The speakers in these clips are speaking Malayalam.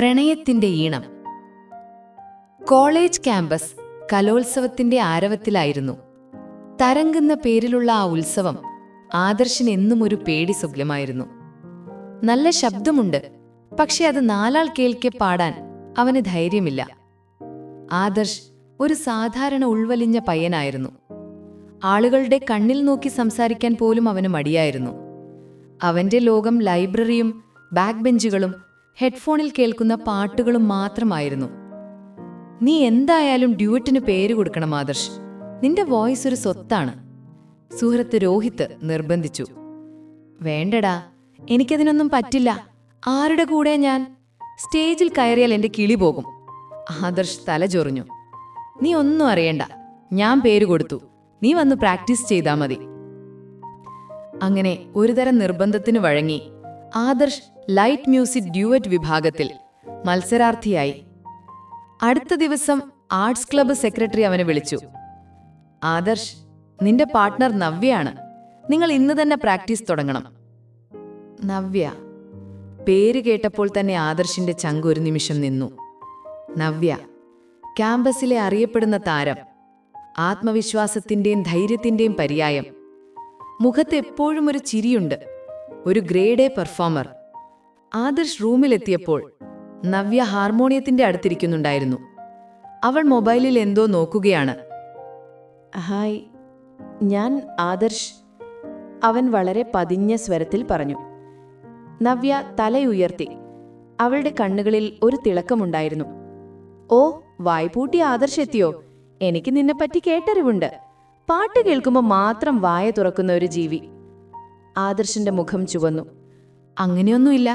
പ്രണയത്തിന്റെ ഈണം. College campus കലോത്സവത്തിന്റെ ആരവത്തിലായിരുന്നു. തരംഗെന്ന പേരിലുള്ള ആ ഉത്സവം ആദർശിന് എന്നും ഒരു പേടി സ്വപ്നമായിരുന്നു. നല്ല ശബ്ദമുണ്ട്, പക്ഷെ അത് നാലാൾ കേൾക്കെ പാടാൻ അവന് ധൈര്യമില്ല. ആദർശ് ഒരു സാധാരണ ഉൾവലിഞ്ഞ പയ്യനായിരുന്നു. ആളുകളുടെ കണ്ണിൽ നോക്കി സംസാരിക്കാൻ പോലും അവന് മടിയായിരുന്നു. അവന്റെ ലോകം ലൈബ്രറിയും ബാക്ക് ബെഞ്ചുകളും ഹെഡ്ഫോണിൽ കേൾക്കുന്ന പാട്ടുകളും മാത്രമായിരുന്നു. നീ എന്തായാലും ഡ്യൂറ്റിന് പേര് കൊടുക്കണം ആദർശ്, നിന്റെ വോയിസ് ഒരു സ്വത്താണ്, സുഹൃത്ത് രോഹിത് നിർബന്ധിച്ചു. വേണ്ടടാ, എനിക്കതിനൊന്നും പറ്റില്ല. ആരുടെ കൂടെ ഞാൻ? സ്റ്റേജിൽ കയറിയാൽ എന്റെ കിളി പോകും. ആദർശ് തലചൊറിഞ്ഞു. നീ ഒന്നും അറിയണ്ട, ഞാൻ പേര് കൊടുത്തു, നീ വന്ന് പ്രാക്ടീസ് ചെയ്താൽ മതി. അങ്ങനെ ഒരുതരം നിർബന്ധത്തിന് വഴങ്ങി ആദർശ് ലൈറ്റ് മ്യൂസിക് ഡ്യൂവറ്റ് വിഭാഗത്തിൽ മത്സരാർത്ഥിയായി. അടുത്ത ദിവസം ആർട്സ് ക്ലബ്ബ് സെക്രട്ടറി അവനെ വിളിച്ചു. ആദർശ്, നിന്റെ പാർട്ട്ണർ നവ്യയാണ്, നിങ്ങൾ ഇന്ന് തന്നെ പ്രാക്ടീസ് തുടങ്ങണം. നവ്യ. പേര് കേട്ടപ്പോൾ തന്നെ ആദർശിന്റെ ചങ്ക് ഒരു നിമിഷം നിന്നു. നവ്യ, ക്യാമ്പസിലെ അറിയപ്പെടുന്ന താരം, ആത്മവിശ്വാസത്തിന്റെയും ധൈര്യത്തിന്റെയും പര്യായം. മുഖത്ത് എപ്പോഴും ഒരു ചിരിയുണ്ട്, ഒരു ഗ്രേഡ് എ പെർഫോമർ. ആദർശ് റൂമിലെത്തിയപ്പോൾ നവ്യ ഹാർമോണിയത്തിന്റെ അടുത്തിരിക്കുന്നുണ്ടായിരുന്നു. അവൾ മൊബൈലിൽ എന്തോ നോക്കുകയാണ്. ഹായ്, ഞാൻ ആദർശ്, അവൻ വളരെ പതിഞ്ഞ സ്വരത്തിൽ പറഞ്ഞു. നവ്യ തലയുയർത്തി. അവളുടെ കണ്ണുകളിൽ ഒരു തിളക്കമുണ്ടായിരുന്നു. ഓ, വായ്പൂട്ടി ആദർശ് എത്തിയോ? എനിക്ക് നിന്നെപ്പറ്റി കേട്ടറിവുണ്ട്. പാട്ട് കേൾക്കുമ്പോൾ മാത്രം വായ തുറക്കുന്ന ഒരു ജീവി. ആദർശിന്റെ മുഖം ചുവന്നു. അങ്ങനെയൊന്നുമില്ല.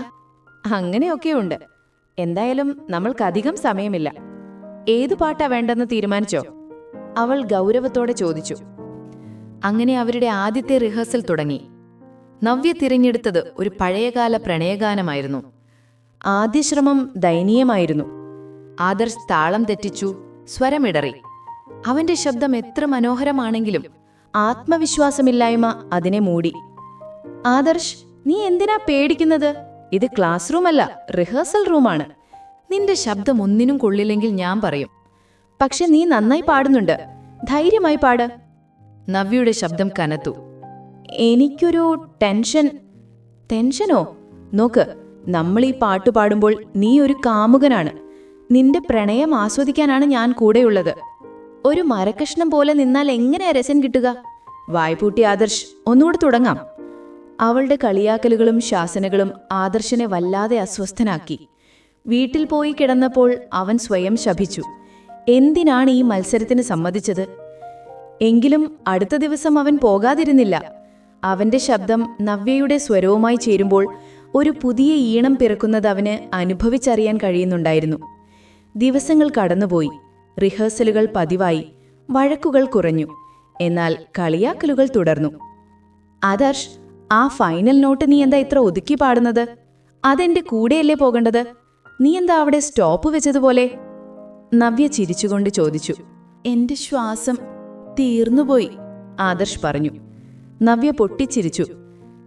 അങ്ങനെയൊക്കെയുണ്ട്. എന്തായാലും നമ്മൾക്കധികം സമയമില്ല. ഏതു പാട്ടാ വേണ്ടെന്ന് തീരുമാനിച്ചോ? അവൾ ഗൗരവത്തോടെ ചോദിച്ചു. അങ്ങനെ അവരുടെ ആദ്യത്തെ റിഹേഴ്സൽ തുടങ്ങി. നവ്യ തിരഞ്ഞെടുത്തത് ഒരു പഴയകാല പ്രണയഗാനമായിരുന്നു. ആദ്യ ശ്രമം ദയനീയമായിരുന്നു. ആദർശ് താളം തെറ്റിച്ചു, സ്വരമിടറി. അവന്റെ ശബ്ദം എത്ര മനോഹരമാണെങ്കിലും ആത്മവിശ്വാസമില്ലായ്മ അതിനെ മൂടി. ആദർശ്, നീ എന്തിനാ പേടിക്കുന്നത്? ഇത് ക്ലാസ് റൂമല്ല, റിഹേഴ്സൽ റൂമാണ്. നിന്റെ ശബ്ദം ഒന്നിനും കൊള്ളില്ലെങ്കിൽ ഞാൻ പറയും. പക്ഷെ നീ നന്നായി പാടുന്നുണ്ട്, ധൈര്യമായി പാട്. നവ്യയുടെ ശബ്ദം കനത്തു. എനിക്കൊരു ടെൻഷൻ. ടെൻഷനോ? നോക്ക്, നമ്മൾ ഈ പാട്ടു പാടുമ്പോൾ നീ ഒരു കാമുകനാണ്. നിന്റെ പ്രണയം ആസ്വദിക്കാനാണ് ഞാൻ കൂടെയുള്ളത്. ഒരു മരക്കഷ്ണം പോലെ നിന്നാൽ എങ്ങനെയാ രസം കിട്ടുക? വായ്പൂട്ടി ആദർശ്, ഒന്നുകൂടെ തുടങ്ങാം. അവളുടെ കളിയാക്കലുകളും ശാസനകളും ആദർശിനെ വല്ലാതെ അസ്വസ്ഥനാക്കി. വീട്ടിൽ പോയി കിടന്നപ്പോൾ അവൻ സ്വയം ശപിച്ചു. എന്തിനാണ് ഈ മത്സരത്തിന് സമ്മതിച്ചത്? എങ്കിലും അടുത്ത ദിവസം അവൻ പോകാതിരുന്നില്ല. അവന്റെ ശബ്ദം നവ്യയുടെ സ്വരവുമായി ചേരുമ്പോൾ ഒരു പുതിയ ഈണം പിറക്കുന്നത് അവന് അനുഭവിച്ചറിയാൻ കഴിയുന്നുണ്ടായിരുന്നു. ദിവസങ്ങൾ കടന്നുപോയി. റിഹേഴ്സലുകൾ പതിവായി, വഴക്കുകൾ കുറഞ്ഞു. എന്നാൽ കളിയാക്കലുകൾ തുടർന്നു. ആദർശ്, ആ ഫൈനൽ നോട്ട് നീ എന്താ ഇത്ര ഒതുക്കി പാടുന്നത്? അതെന്റെ കൂടെയല്ലേ പോകേണ്ടത്? നീ എന്താ അവിടെ സ്റ്റോപ്പ് വെച്ചതുപോലെ? നവ്യ ചിരിച്ചുകൊണ്ട് ചോദിച്ചു. എന്റെ ശ്വാസം തീർന്നുപോയി, ആദർശ് പറഞ്ഞു. നവ്യ പൊട്ടിച്ചിരിച്ചു.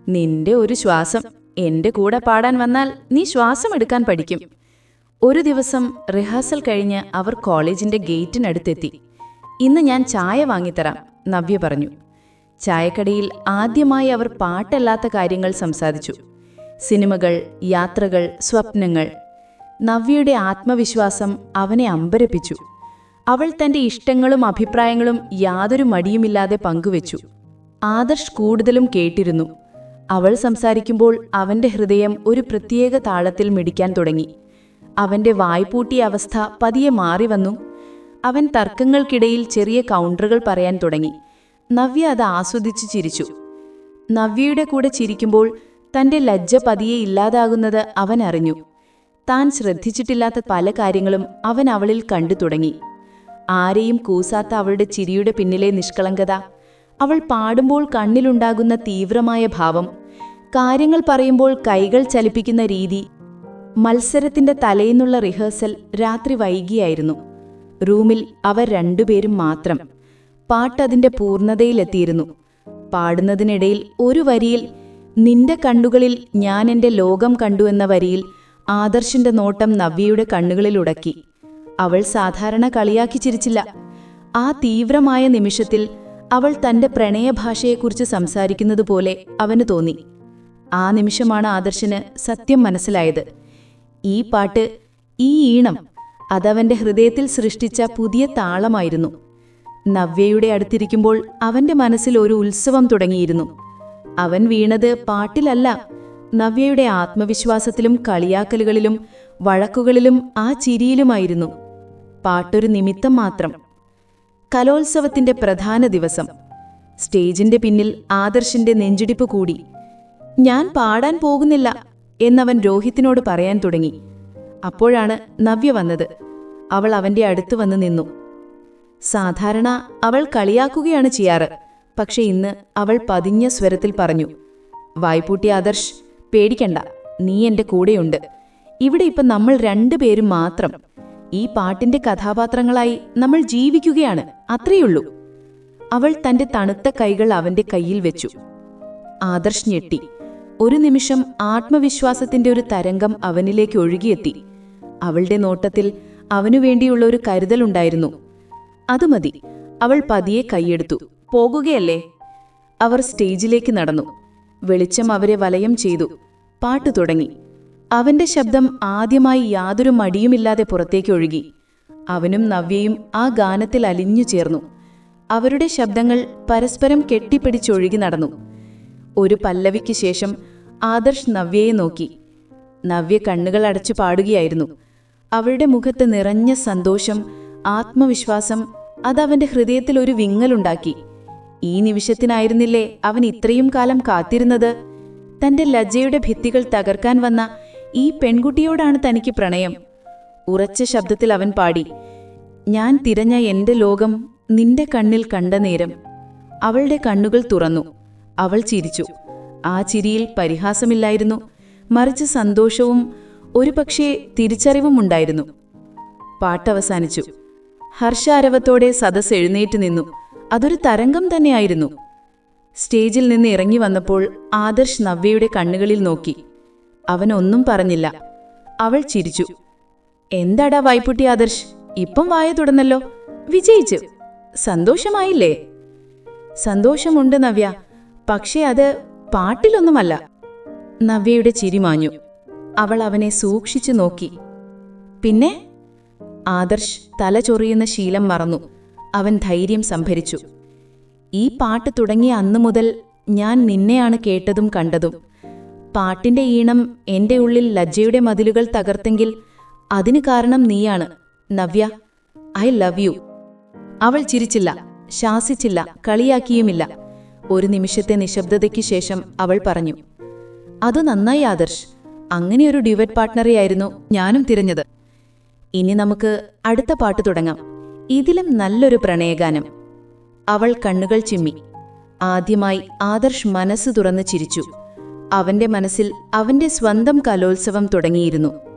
നിന്റെ ഒരു ശ്വാസം എന്റെ കൂടെ പാടാൻ വന്നാൽ നീ ശ്വാസം എടുക്കാൻ പഠിക്കും. ഒരു ദിവസം റിഹേഴ്സൽ കഴിഞ്ഞ് അവർ കോളേജിന്റെ ഗേറ്റിനടുത്തെത്തി. ഇന്ന് ഞാൻ ചായ വാങ്ങിത്തരാം, നവ്യ പറഞ്ഞു. ചായക്കടയിൽ ആദ്യമായി അവർ പാട്ടല്ലാത്ത കാര്യങ്ങൾ സംസാരിച്ചു. സിനിമകൾ, യാത്രകൾ, സ്വപ്നങ്ങൾ. നവ്യയുടെ ആത്മവിശ്വാസം അവനെ അമ്പരപ്പിച്ചു. അവൾ തന്റെ ഇഷ്ടങ്ങളും അഭിപ്രായങ്ങളും യാതൊരു മടിയുമില്ലാതെ പങ്കുവച്ചു. ആദർശ് കൂടുതലും കേട്ടിരുന്നു. അവൾ സംസാരിക്കുമ്പോൾ അവന്റെ ഹൃദയം ഒരു പ്രത്യേക താളത്തിൽ മിടിക്കാൻ തുടങ്ങി. അവന്റെ വായ്പൂട്ടിയ അവസ്ഥ പതിയെ മാറി വന്നു. അവൻ തർക്കങ്ങൾക്കിടയിൽ ചെറിയ കൗണ്ടറുകൾ പറയാൻ തുടങ്ങി. നവ്യ അത് ആസ്വദിച്ചു ചിരിച്ചു. നവ്യയുടെ കൂടെ ചിരിക്കുമ്പോൾ തന്റെ ലജ്ജ പതിയെ ഇല്ലാതാകുന്നത് അവൻ അറിഞ്ഞു. താൻ ശ്രദ്ധിച്ചിട്ടില്ലാത്ത പല കാര്യങ്ങളും അവൻ അവളിൽ കണ്ടു തുടങ്ങി. ആരെയും കൂസാത്ത അവളുടെ ചിരിയുടെ പിന്നിലെ നിഷ്കളങ്കത, അവൾ പാടുമ്പോൾ കണ്ണിലുണ്ടാകുന്ന തീവ്രമായ ഭാവം, കാര്യങ്ങൾ പറയുമ്പോൾ കൈകൾ ചലിപ്പിക്കുന്ന രീതി. മത്സരത്തിന്റെ തലേന്നുള്ള റിഹേഴ്സൽ രാത്രി വൈകിയായിരുന്നു. റൂമിൽ അവർ രണ്ടുപേരും മാത്രം. പാട്ടതിന്റെ പൂർണ്ണതയിലെത്തിയിരുന്നു. പാടുന്നതിനിടയിൽ ഒരു വരിയിൽ, നിന്റെ കണ്ണുകളിൽ ഞാൻ എന്റെ ലോകം കണ്ടു എന്ന വരിയിൽ ആദർശിന്റെ നോട്ടം നവ്യയുടെ കണ്ണുകളിലുടക്കി. അവൾ സാധാരണ കളിയാക്കി ചിരിച്ചില്ല. ആ തീവ്രമായ നിമിഷത്തിൽ അവൾ തന്റെ പ്രണയഭാഷയെക്കുറിച്ച് സംസാരിക്കുന്നതുപോലെ അവന് തോന്നി. ആ നിമിഷമാണ് ആദർശിന് സത്യം മനസ്സിലായത്. ഈ പാട്ട്, ഈ ഈണം, അതവന്റെ ഹൃദയത്തിൽ സൃഷ്ടിച്ച പുതിയ താളമായിരുന്നു. നവ്യയുടെ അടുത്തിരിക്കുമ്പോൾ അവന്റെ മനസ്സിൽ ഒരു ഉത്സവം തുടങ്ങിയിരുന്നു. അവൻ വീണത് പാട്ടിലല്ല, നവ്യയുടെ ആത്മവിശ്വാസത്തിലും കളിയാക്കലുകളിലും വഴക്കുകളിലും ആ ചിരിയിലുമായിരുന്നു. പാട്ടൊരു നിമിത്തം മാത്രം. കലോത്സവത്തിന്റെ പ്രധാന ദിവസം. സ്റ്റേജിന്റെ പിന്നിൽ ആദർശിന്റെ നെഞ്ചിടിപ്പ് കൂടി. ഞാൻ പാടാൻ പോകുന്നില്ല എന്നവൻ രോഹിത്തിനോട് പറയാൻ തുടങ്ങി. അപ്പോഴാണ് നവ്യ വന്നത്. അവൾ അവന്റെ അടുത്ത് വന്ന് നിന്നു. സാധാരണ അവൾ കളിയാക്കുകയാണ് ചെയ്യാറ്. പക്ഷെ ഇന്ന് അവൾ പതിഞ്ഞ സ്വരത്തിൽ പറഞ്ഞു, വായ്പൂട്ടി ആദർശ്, പേടിക്കണ്ട, നീ എന്റെ കൂടെയുണ്ട്. ഇവിടെ ഇപ്പം നമ്മൾ രണ്ടുപേരും മാത്രം. ഈ പാട്ടിന്റെ കഥാപാത്രങ്ങളായി നമ്മൾ ജീവിക്കുകയാണ്, അത്രയുള്ളൂ. അവൾ തന്റെ തണുത്ത കൈകൾ അവന്റെ കയ്യിൽ വെച്ചു. ആദർശ് ഞെട്ടി. ഒരു നിമിഷം ആത്മവിശ്വാസത്തിന്റെ ഒരു തരംഗം അവനിലേക്ക് ഒഴുകിയെത്തി. അവളുടെ നോട്ടത്തിൽ അവനുവേണ്ടിയുള്ള ഒരു കരുതലുണ്ടായിരുന്നു. അത് മതി. അവൾ പതിയെ കൈയെടുത്തു. പോകുകയല്ലേ? അവർ സ്റ്റേജിലേക്ക് നടന്നു. വെളിച്ചം അവരെ വലയം ചെയ്തു. പാട്ട് തുടങ്ങി. അവന്റെ ശബ്ദം ആദ്യമായി യാതൊരു മടിയുമില്ലാതെ പുറത്തേക്കൊഴുകി. അവനും നവ്യയും ആ ഗാനത്തിൽ അലിഞ്ഞു ചേർന്നു. അവരുടെ ശബ്ദങ്ങൾ പരസ്പരം കെട്ടിപ്പിടിച്ചൊഴുകി നടന്നു. ഒരു പല്ലവിക്ക് ശേഷം ആദർശ് നവ്യയെ നോക്കി. നവ്യ കണ്ണുകൾ അടച്ചു പാടുകയായിരുന്നു. അവളുടെ മുഖത്ത് നിറഞ്ഞ സന്തോഷം, ആത്മവിശ്വാസം, അതവന്റെ ഹൃദയത്തിൽ ഒരു വിങ്ങലുണ്ടാക്കി. ഈ നിമിഷത്തിനായിരുന്നില്ലേ അവൻ ഇത്രയും കാലം കാത്തിരുന്നത്? തന്റെ ലജ്ജയുടെ ഭിത്തികൾ തകർക്കാൻ വന്ന ഈ പെൺകുട്ടിയോടാണ് തനിക്ക് പ്രണയം. ഉറച്ച ശബ്ദത്തിൽ അവൻ പാടി, ഞാൻ തിരഞ്ഞ എന്റെ ലോകം നിന്റെ കണ്ണിൽ കണ്ട നേരം. അവളുടെ കണ്ണുകൾ തുറന്നു. അവൾ ചിരിച്ചു. ആ ചിരിയിൽ പരിഹാസമില്ലായിരുന്നു, മറിച്ച് സന്തോഷവും ഒരുപക്ഷേ തിരിച്ചറിവും ഉണ്ടായിരുന്നു. പാട്ടവസാനിച്ചു. ഹർഷാരവത്തോടെ സദസ് എഴുന്നേറ്റ് നിന്നു. അതൊരു തരംഗം തന്നെയായിരുന്നു. സ്റ്റേജിൽ നിന്ന് ഇറങ്ങി വന്നപ്പോൾ ആദർശ് നവ്യയുടെ കണ്ണുകളിൽ നോക്കി. അവനൊന്നും പറഞ്ഞില്ല. അവൾ ചിരിച്ചു. എന്താടാ വായ്പുട്ടി ആദർശ്, ഇപ്പം വായ തുടർന്നല്ലോ. വിജയിച്ചു. സന്തോഷമായില്ലേ? സന്തോഷമുണ്ട് നവ്യ, പക്ഷേ അത് പാട്ടിലൊന്നുമല്ല. നവ്യയുടെ ചിരി മാഞ്ഞു. അവൾ അവനെ സൂക്ഷിച്ചു നോക്കി. പിന്നെ? ആദർശ് തല ചൊറിയുന്ന ശീലം മറന്നു. അവൻ ധൈര്യം സംഭരിച്ചു. ഈ പാട്ട് തുടങ്ങിയ അന്നു മുതൽ ഞാൻ നിന്നെയാണ് കേട്ടതും കണ്ടതും. പാട്ടിന്റെ ഈണം എന്റെ ഉള്ളിൽ ലജ്ജയുടെ മതിലുകൾ തകർത്തെങ്കിൽ അതിന് കാരണം നീയാണ് നവ്യ. I love you. അവൾ ചിരിച്ചില്ല, ശാസിച്ചില്ല, കളിയാക്കിയുമില്ല. ഒരു നിമിഷത്തെ നിശബ്ദതയ്ക്ക് ശേഷം അവൾ പറഞ്ഞു, അത് നന്നായി ആദർശ്. അങ്ങനെയൊരു ഡ്യുവറ്റ് പാർട്ട്ണറെയായിരുന്നു ഞാനും തിരഞ്ഞത്. ഇനി നമുക്ക് അടുത്ത പാട്ട് തുടങ്ങാം, ഇതിലും നല്ലൊരു പ്രണയഗാനം. അവൾ കണ്ണുകൾ ചിമ്മി. ആദ്യമായി ആദർശ് മനസ്സ് തുറന്ന് ചിരിച്ചു. അവന്റെ മനസ്സിൽ അവന്റെ സ്വന്തം കലോത്സവം തുടങ്ങിയിരുന്നു.